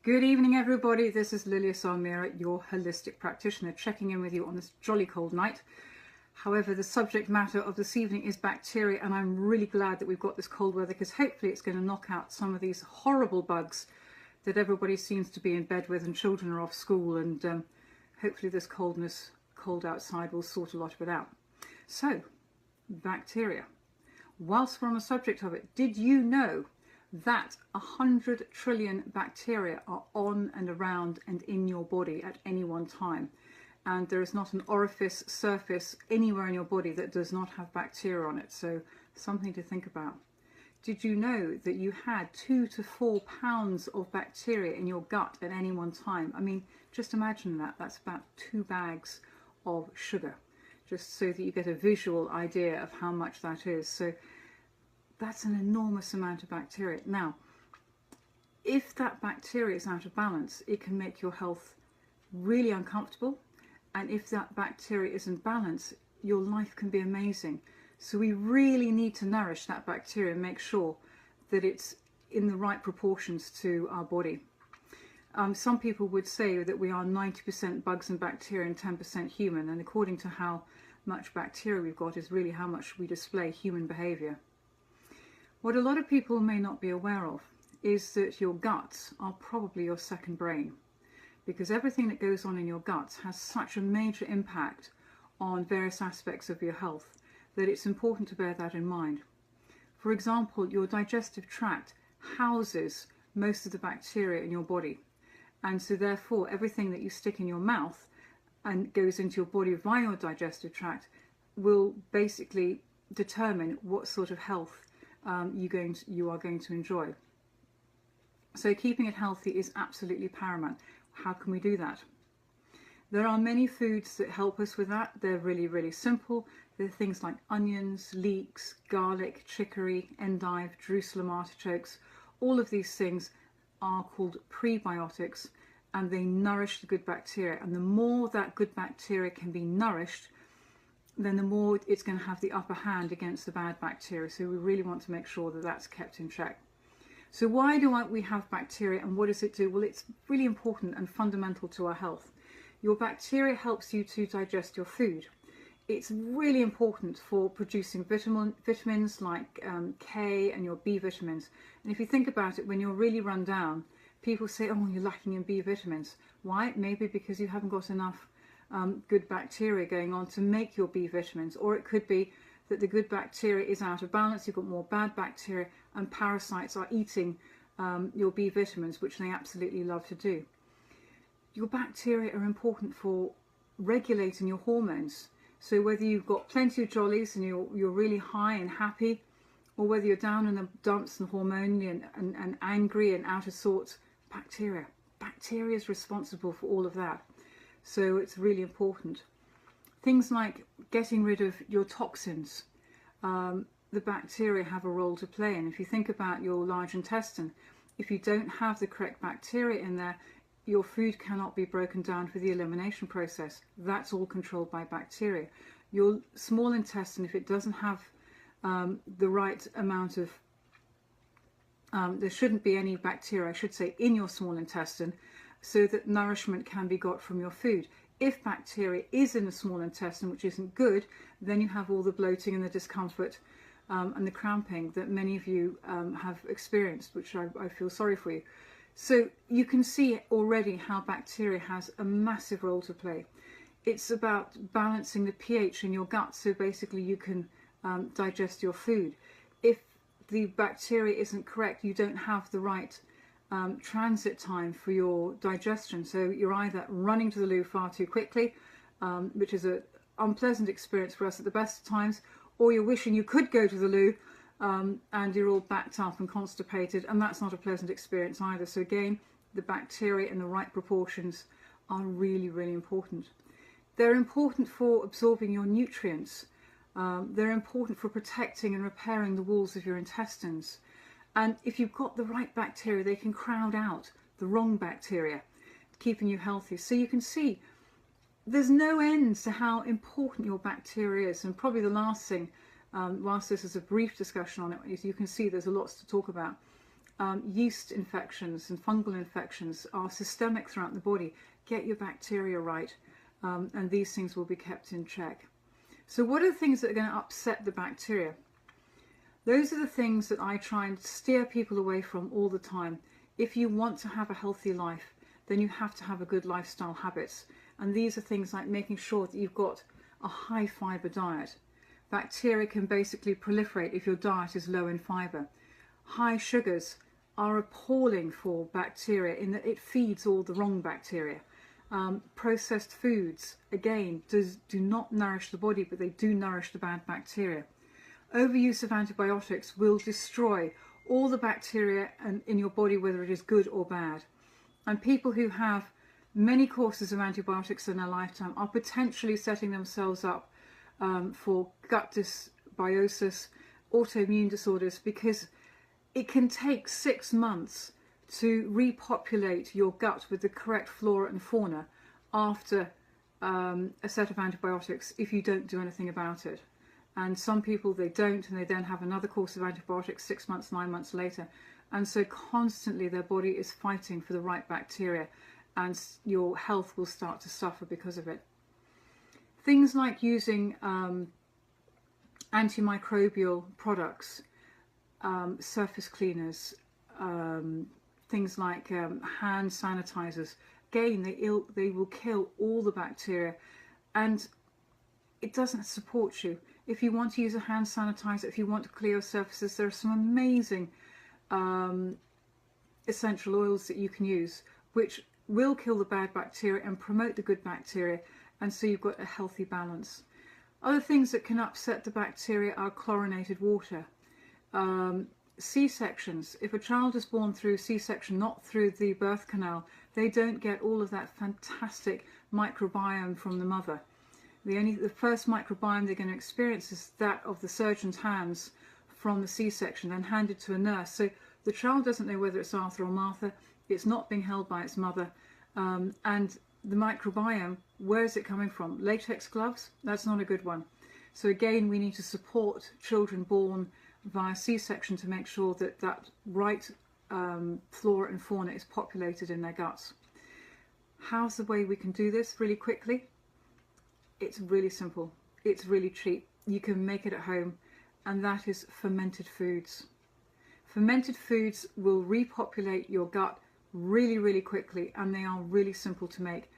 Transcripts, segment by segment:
Good evening, everybody. This is Lilia Salmira, your holistic practitioner, checking in with you on this jolly cold night. However, the subject matter of this evening is bacteria, and I'm really glad that we've got this cold weather because hopefully it's going to knock out some of these horrible bugs that everybody seems to be in bed with and children are off school, and hopefully this cold outside will sort a lot of it out. So, bacteria. Whilst we're on the subject of it, did you know that 100 trillion bacteria are on and around and in your body at any one time? And there is not an orifice, surface anywhere in your body that does not have bacteria on it. So something to think about. Did you know that you had 2 to 4 pounds of bacteria in your gut at any one time? I mean, just imagine that. That's about 2 bags of sugar, just so that you get a visual idea of how much that is. So that's an enormous amount of bacteria. Now, if that bacteria is out of balance, it can make your health really uncomfortable. And if that bacteria is in balance, your life can be amazing. So we really need to nourish that bacteria and make sure that it's in the right proportions to our body. Some people would say that we are 90% bugs and bacteria and 10% human. And according to how much bacteria we've got is really how much we display human behavior. What a lot of people may not be aware of is that your guts are probably your second brain, because everything that goes on in your guts has such a major impact on various aspects of your health that it's important to bear that in mind. For example, your digestive tract houses most of the bacteria in your body, and so therefore everything that you stick in your mouth and goes into your body via your digestive tract will basically determine what sort of health you are going to enjoy. So keeping it healthy is absolutely paramount. How can we do that? There are many foods that help us with that. They're really, really simple. They're things like onions, leeks, garlic, chicory, endive, Jerusalem artichokes. All of these things are called prebiotics, and they nourish the good bacteria. And the more that good bacteria can be nourished, then the more it's going to have the upper hand against the bad bacteria. So we really want to make sure that that's kept in check. So why do we have bacteria, and what does it do? Well, it's really important and fundamental to our health. Your bacteria helps you to digest your food. It's really important for producing vitamins like K and your B vitamins. And if you think about it, when you're really run down, people say, oh, you're lacking in B vitamins. Why? Maybe because you haven't got enough good bacteria going on to make your B vitamins, or it could be that the good bacteria is out of balance, you've got more bad bacteria, and parasites are eating your B vitamins, which they absolutely love to do. Your bacteria are important for regulating your hormones. So whether you've got plenty of jollies and you're really high and happy, or whether you're down in the dumps and hormonally and angry and out of sorts, bacteria is responsible for all of that. So it's really important. Things like getting rid of your toxins, the bacteria have a role to play. And if you think about your large intestine, if you don't have the correct bacteria in there, your food cannot be broken down for the elimination process. That's all controlled by bacteria. Your small intestine, if it doesn't have the right amount of, there shouldn't be any bacteria, I should say, in your small intestine, so that nourishment can be got from your food. If bacteria is in the small intestine, which isn't good, then you have all the bloating and the discomfort and the cramping that many of you have experienced, which I feel sorry for you. So you can see already how bacteria has a massive role to play. It's about balancing the pH in your gut, so basically you can digest your food. If the bacteria isn't correct, you don't have the right transit time for your digestion. So you're either running to the loo far too quickly, which is an unpleasant experience for us at the best of times, or you're wishing you could go to the loo and you're all backed up and constipated, and that's not a pleasant experience either. So again, the bacteria in the right proportions are really, really important. They're important for absorbing your nutrients. They're important for protecting and repairing the walls of your intestines. And if you've got the right bacteria, they can crowd out the wrong bacteria, keeping you healthy. So you can see there's no end to how important your bacteria is. And probably the last thing, whilst this is a brief discussion on it, is you can see there's a lot to talk about. yeast infections and fungal infections are systemic throughout the body. Get your bacteria right, and these things will be kept in check. So what are the things that are going to upset the bacteria? Those are the things that I try and steer people away from all the time. If you want to have a healthy life, then you have to have a good lifestyle habits. And these are things like making sure that you've got a high fibre diet. Bacteria can basically proliferate if your diet is low in fibre. High sugars are appalling for bacteria in that it feeds all the wrong bacteria. Processed foods, again, do not nourish the body, but they do nourish the bad bacteria. Overuse of antibiotics will destroy all the bacteria in your body, whether it is good or bad. And people who have many courses of antibiotics in their lifetime are potentially setting themselves up for gut dysbiosis, autoimmune disorders, because it can take 6 months to repopulate your gut with the correct flora and fauna after a set of antibiotics if you don't do anything about it. And some people, they don't, and they then have another course of antibiotics 6 months, 9 months later. And so constantly their body is fighting for the right bacteria, and your health will start to suffer because of it. Things like using antimicrobial products, surface cleaners, things like hand sanitizers, again, they will kill all the bacteria, and it doesn't support you. If you want to use a hand sanitizer, if you want to clear your surfaces, there are some amazing essential oils that you can use, which will kill the bad bacteria and promote the good bacteria, and so you've got a healthy balance. Other things that can upset the bacteria are chlorinated water. C-sections. If a child is born through C-section, not through the birth canal, they don't get all of that fantastic microbiome from the mother. The first microbiome they're going to experience is that of the surgeon's hands from the C-section, then handed to a nurse. So the child doesn't know whether it's Arthur or Martha. It's not being held by its mother. And the microbiome, where is it coming from? Latex gloves? That's not a good one. So again, we need to support children born via C-section to make sure that that right flora and fauna is populated in their guts. How's the way we can do this really quickly? It's really simple. It's really cheap. You can make it at home, and that is fermented foods. Fermented foods will repopulate your gut really, really quickly, and they are really simple to make.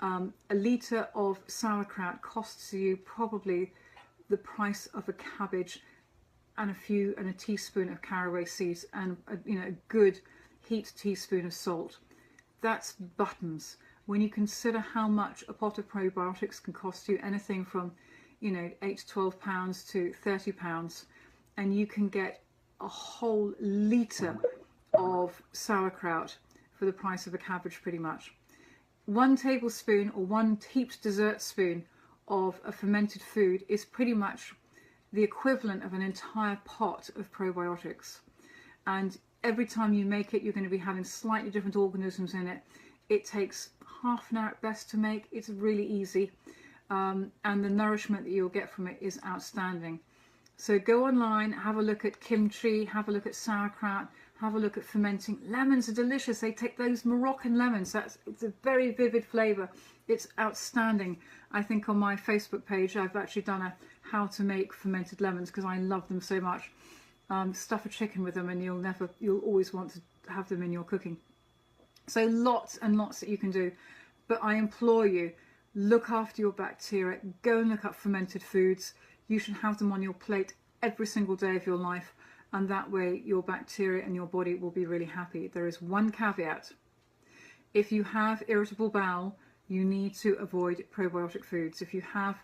A litre of sauerkraut costs you probably the price of a cabbage and a teaspoon of caraway seeds, and a good heaped teaspoon of salt. That's buttons. When you consider how much a pot of probiotics can cost you, anything from 8 to 12 pounds to 30 pounds, and you can get a whole litre of sauerkraut for the price of a cabbage pretty much. 1 tablespoon or 1 heaped dessert spoon of a fermented food is pretty much the equivalent of an entire pot of probiotics. And every time you make it, you're going to be having slightly different organisms in it. It takes half an hour at best to make. It's really easy, and the nourishment that you'll get from it is outstanding. So go online, have a look at kimchi, have a look at sauerkraut, have a look at fermenting. Lemons are delicious. They take those Moroccan lemons. It's a very vivid flavour. It's outstanding. I think on my Facebook page I've actually done a how to make fermented lemons because I love them so much. Stuff a chicken with them and you'll always want to have them in your cooking. So lots and lots that you can do, but I implore you, look after your bacteria, go and look up fermented foods. You should have them on your plate every single day of your life, and that way your bacteria and your body will be really happy. There is one caveat. If you have irritable bowel, you need to avoid probiotic foods. If you have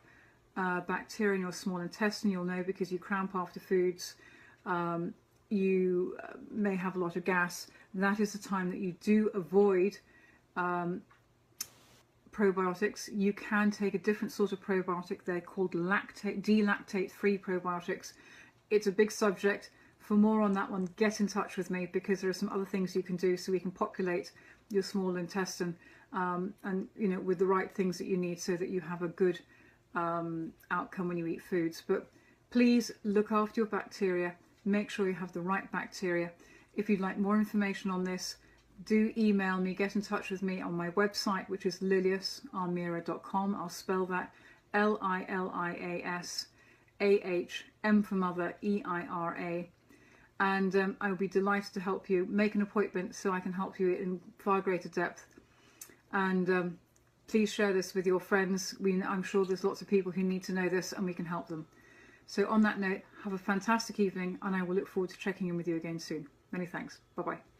bacteria in your small intestine, you'll know because you cramp after foods, you may have a lot of gas. That is the time that you do avoid probiotics. You can take a different sort of probiotic. They're called delactate-free probiotics. It's a big subject. For more on that one, get in touch with me because there are some other things you can do so we can populate your small intestine and with the right things that you need so that you have a good outcome when you eat foods. But please look after your bacteria. Make sure you have the right bacteria. If you'd like more information on this, do email me, get in touch with me on my website, which is liliasalmira.com. I'll spell that Lilias, M for mother, EIRA. And I'll be delighted to help you. Make an appointment so I can help you in far greater depth. And please share this with your friends. I'm sure there's lots of people who need to know this, and we can help them. So on that note, have a fantastic evening, and I will look forward to checking in with you again soon. Many thanks. Bye-bye.